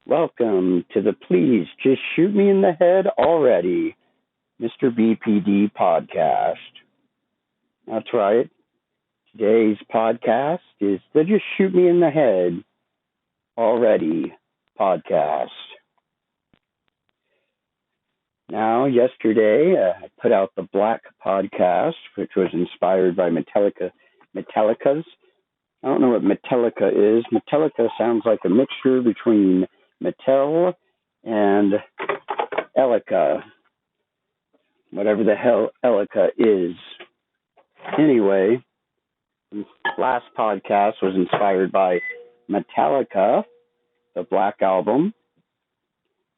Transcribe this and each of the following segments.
Welcome to the Please Just Shoot Me in the Head Already, Mr. BPD podcast. That's right. Today's podcast is the Just Shoot Me in the Head Already podcast. Now, yesterday, I put out the Black podcast, which was inspired by Metallica's. I don't know what Metallica is. Metallica sounds like a mixture between Mattel and Elika, whatever the hell Elika is. Anyway, this last podcast was inspired by Metallica, the Black Album,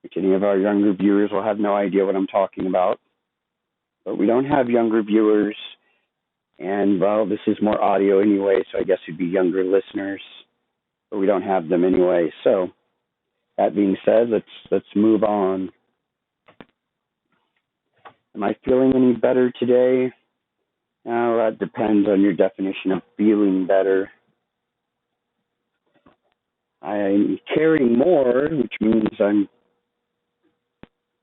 which any of our younger viewers will have no idea what I'm talking about. But we don't have younger viewers, and, well, this is more audio anyway, so I guess it'd be younger listeners, but we don't have them anyway. So, that being said, let's move on. Am I feeling any better today? Now, that depends on your definition of feeling better. I'm caring more, which means I'm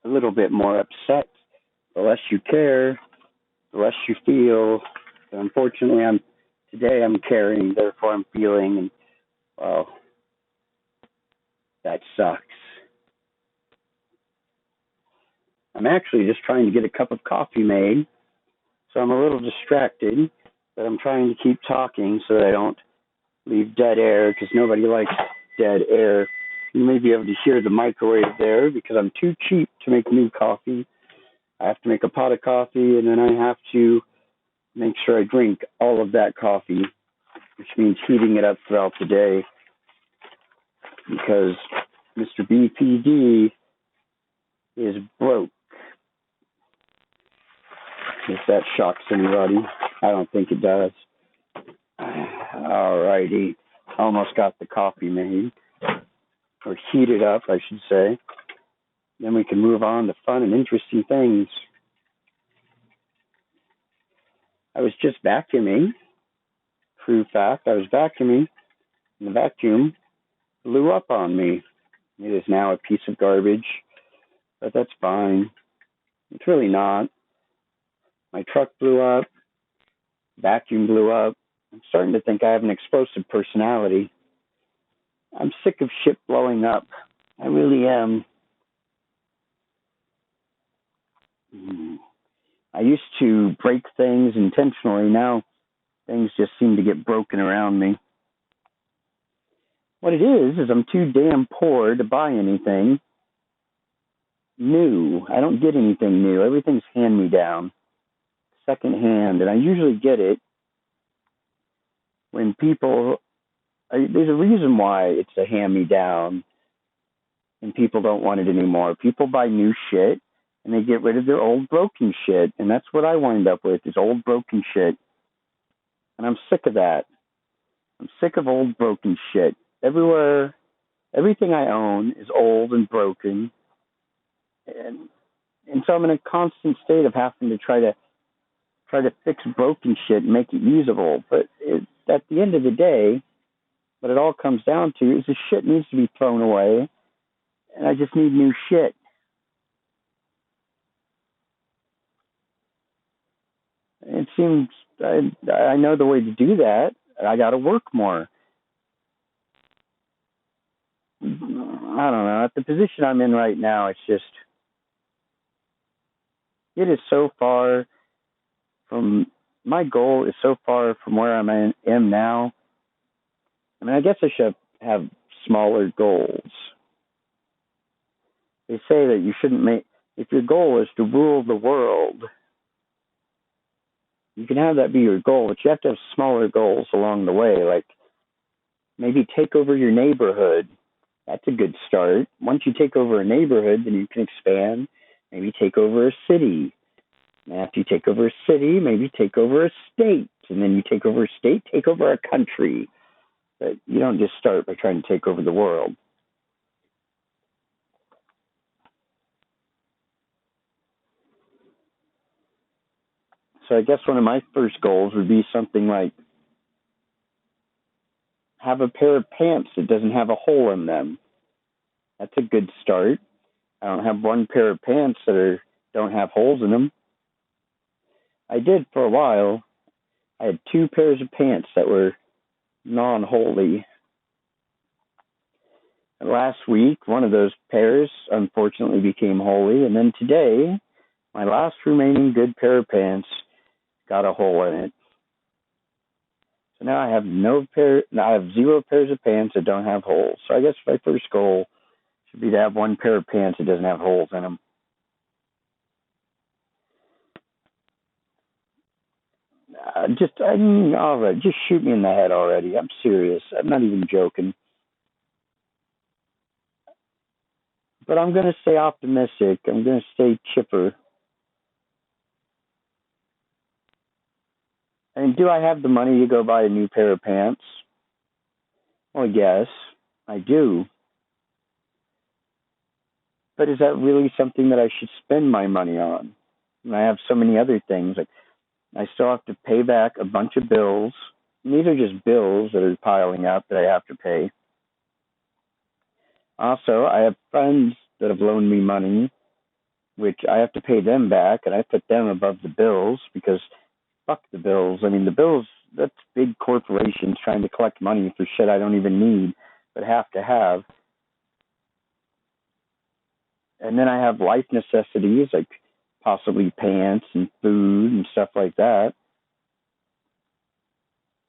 a little bit more upset. The less you care, the less you feel. But unfortunately, today I'm caring, therefore I'm feeling, and, well, that sucks. I'm actually just trying to get a cup of coffee made, so I'm a little distracted, but I'm trying to keep talking so that I don't leave dead air, because nobody likes dead air. You may be able to hear the microwave there, because I'm too cheap to make new coffee. I have to make a pot of coffee, and then I have to make sure I drink all of that coffee, which means heating it up throughout the day, because Mr. BPD is broke. If that shocks anybody, I don't think it does. Alrighty, almost got the coffee made, or heated up, I should say. Then we can move on to fun and interesting things. I was just vacuuming. True fact, I was vacuuming, and the vacuum blew up on me. It is now a piece of garbage, but that's fine. It's really not. My truck blew up, vacuum blew up. I'm starting to think I have an explosive personality. I'm sick of shit blowing up. I really am. I used to break things intentionally. Now things just seem to get broken around me. What it is I'm too damn poor to buy anything new. I don't get anything new. Everything's hand-me-down, second-hand, and I usually get it when there's a reason why it's a hand-me-down and people don't want it anymore. People buy new shit, and they get rid of their old broken shit, and that's what I wind up with, is old broken shit. And I'm sick of that. I'm sick of old broken shit. Everywhere, everything I own is old and broken, and so I'm in a constant state of having to try to fix broken shit and make it usable. But at the end of the day, what it all comes down to is the shit needs to be thrown away, and I just need new shit. It seems I know the way to do that. I got to work more. I don't know. At the position I'm in right now, it is so far from, my goal is so far from where I am now. I mean, I guess I should have smaller goals. They say that you shouldn't if your goal is to rule the world, you can have that be your goal, but you have to have smaller goals along the way, like maybe take over your neighborhood. That's a good start. Once you take over a neighborhood, then you can expand, maybe take over a city. And after you take over a city, maybe take over a state. And then you take over a state, take over a country. But you don't just start by trying to take over the world. So I guess one of my first goals would be something like have a pair of pants that doesn't have a hole in them. That's a good start. I don't have one pair of pants that don't have holes in them. I did for a while. I had two pairs of pants that were non-holy. Last week, one of those pairs unfortunately became holy, and then today, my last remaining good pair of pants got a hole in it. So now I have zero pairs of pants that don't have holes. So I guess my first goal should be to have one pair of pants that doesn't have holes in them. All right, just shoot me in the head already. I'm serious. I'm not even joking. But I'm going to stay optimistic. I'm going to stay chipper. And do I have the money to go buy a new pair of pants? Well, yes, I do. But is that really something that I should spend my money on? And I have so many other things. Like I still have to pay back a bunch of bills. And these are just bills that are piling up that I have to pay. Also, I have friends that have loaned me money, which I have to pay them back, and I put them above the bills because fuck the bills. I mean, the bills, that's big corporations trying to collect money for shit I don't even need, but have to have. And then I have life necessities like possibly pants and food and stuff like that.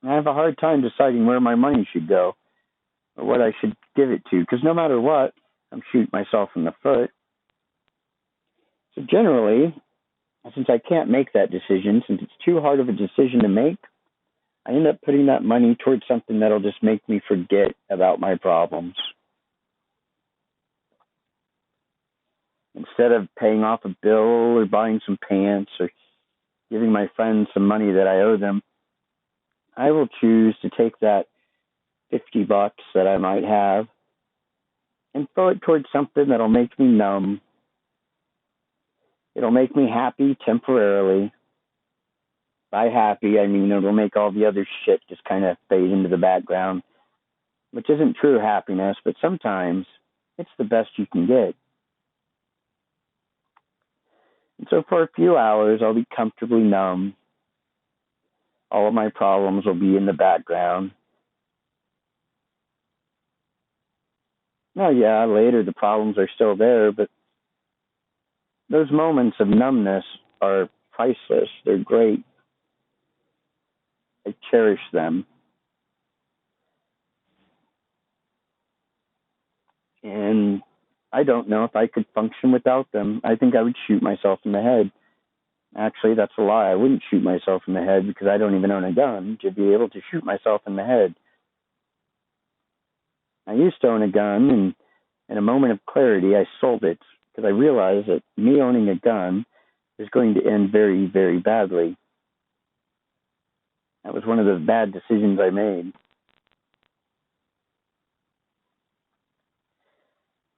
And I have a hard time deciding where my money should go or what I should give it to, because no matter what, I'm shooting myself in the foot. So generally, since I can't make that decision, since it's too hard of a decision to make, I end up putting that money towards something that'll just make me forget about my problems. Instead of paying off a bill or buying some pants or giving my friends some money that I owe them, I will choose to take that $50 that I might have and throw it towards something that'll make me numb. It'll make me happy temporarily. By happy, I mean it'll make all the other shit just kind of fade into the background, which isn't true happiness, but sometimes it's the best you can get. And so for a few hours, I'll be comfortably numb. All of my problems will be in the background. Now, yeah, later the problems are still there, but those moments of numbness are priceless. They're great. I cherish them. And I don't know if I could function without them. I think I would shoot myself in the head. Actually, that's a lie. I wouldn't shoot myself in the head because I don't even own a gun to be able to shoot myself in the head. I used to own a gun, and in a moment of clarity, I sold it because I realized that me owning a gun is going to end very, very badly. That was one of the bad decisions I made.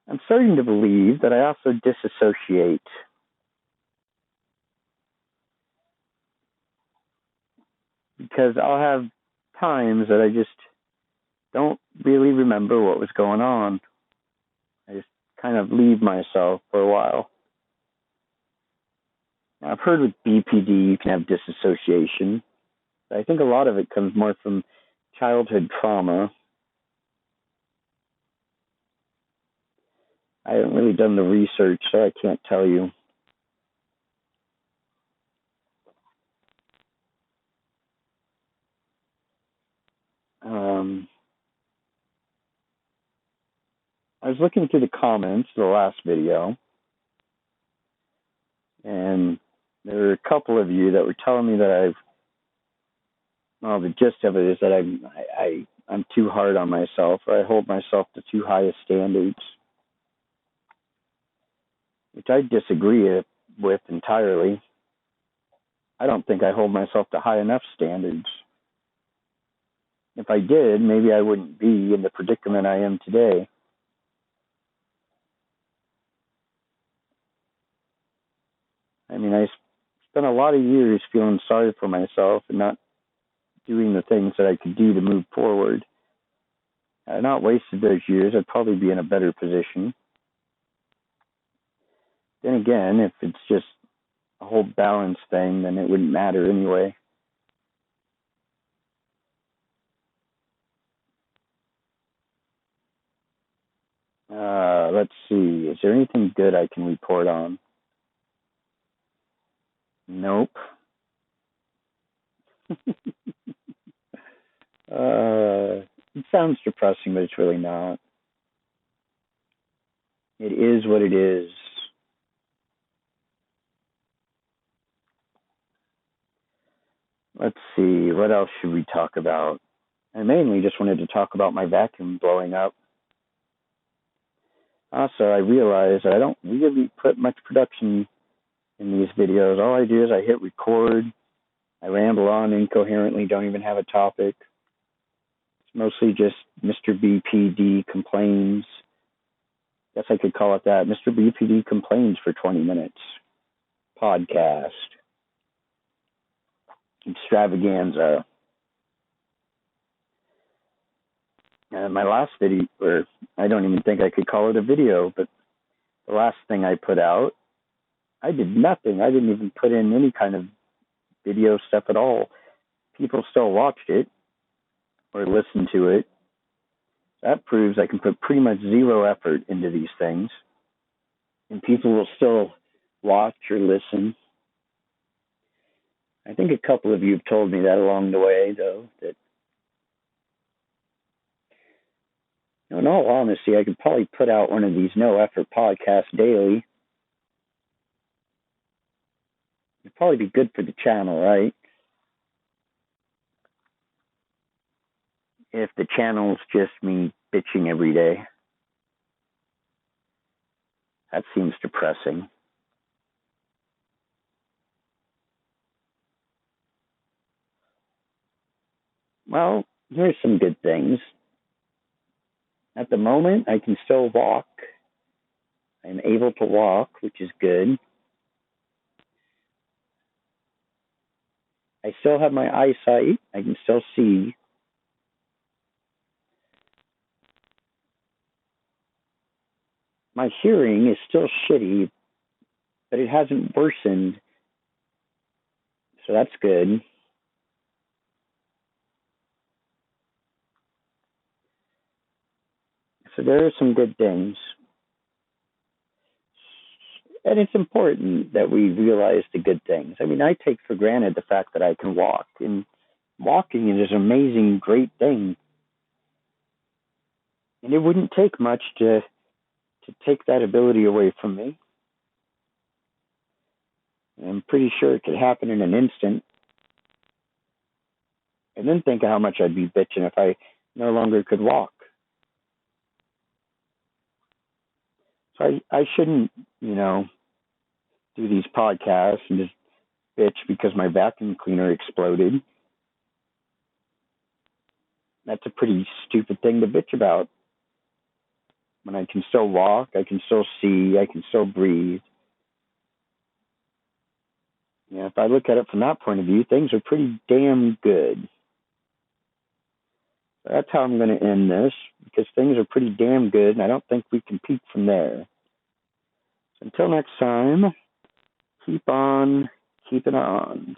I'm starting to believe that I also disassociate. Because I'll have times that I just don't really remember what was going on. I just kind of leave myself for a while. Now, I've heard with BPD you can have disassociation. But I think a lot of it comes more from childhood trauma. I haven't really done the research, so I can't tell you. I was looking through the comments of the last video, and there were a couple of you that were telling me that the gist of it is that I'm too hard on myself, or I hold myself to too high a standards, which I disagree with entirely. I don't think I hold myself to high enough standards. If I did, maybe I wouldn't be in the predicament I am today. I mean, I spent a lot of years feeling sorry for myself and not doing the things that I could do to move forward. Had I not wasted those years, I'd probably be in a better position. Then again, if it's just a whole balance thing, then it wouldn't matter anyway. Let's see. Is there anything good I can report on? Nope. It sounds depressing, but it's really not. It is what it is. Let's see. What else should we talk about? I mainly just wanted to talk about my vacuum blowing up. Also, I realized that I don't really put much production in these videos. All I do is I hit record. I ramble on incoherently, don't even have a topic. It's mostly just Mr. BPD complains. Guess I could call it that. Mr. BPD complains for 20 minutes. Podcast. Extravaganza. My last video, or I don't even think I could call it a video, but the last thing I put out, I did nothing. I didn't even put in any kind of video stuff at all. People still watched it or listened to it. That proves I can put pretty much zero effort into these things, and people will still watch or listen. I think a couple of you have told me that along the way, though, that in all honesty, I could probably put out one of these no-effort podcasts daily. It'd probably be good for the channel, right? If the channel's just me bitching every day. That seems depressing. Well, here's some good things. At the moment, I can still walk. I'm able to walk, which is good. I still have my eyesight. I can still see. My hearing is still shitty, but it hasn't worsened. So that's good. So there are some good things. And it's important that we realize the good things. I mean, I take for granted the fact that I can walk. And walking is an amazing, great thing. And it wouldn't take much to take that ability away from me. I'm pretty sure it could happen in an instant. And then think of how much I'd be bitching if I no longer could walk. So I shouldn't, do these podcasts and just bitch because my vacuum cleaner exploded. That's a pretty stupid thing to bitch about. When I can still walk, I can still see, I can still breathe. If I look at it from that point of view, things are pretty damn good. That's how I'm going to end this, because things are pretty damn good, and I don't think we can peak from there. So until next time, keep on keeping on.